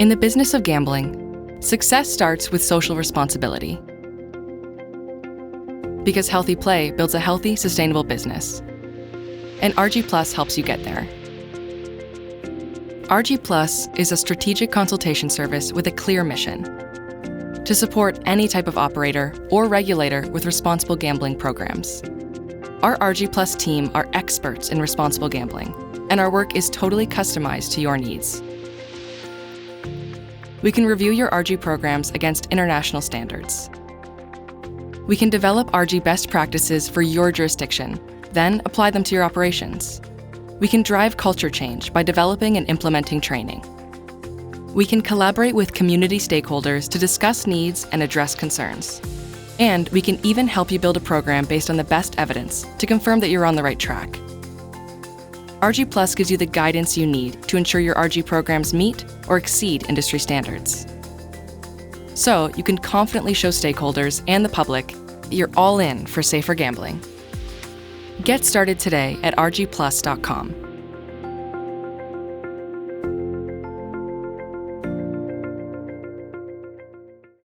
In the business of gambling, success starts with social responsibility. Because healthy play builds a healthy, sustainable business. And RG Plus helps you get there. RG Plus is a strategic consultation service with a clear mission: to support any type of operator or regulator with responsible gambling programs. Our RG Plus team are experts in responsible gambling, and our work is totally customized to your needs. We can review your RG programs against international standards. We can develop RG best practices for your jurisdiction, then apply them to your operations. We can drive culture change by developing and implementing training. We can collaborate with community stakeholders to discuss needs and address concerns. And we can even help you build a program based on the best evidence to confirm that you're on the right track. RG Plus gives you the guidance you need to ensure your RG programs meet or exceed industry standards. So you can confidently show stakeholders and the public that you're all in for safer gambling. Get started today at rgplus.com.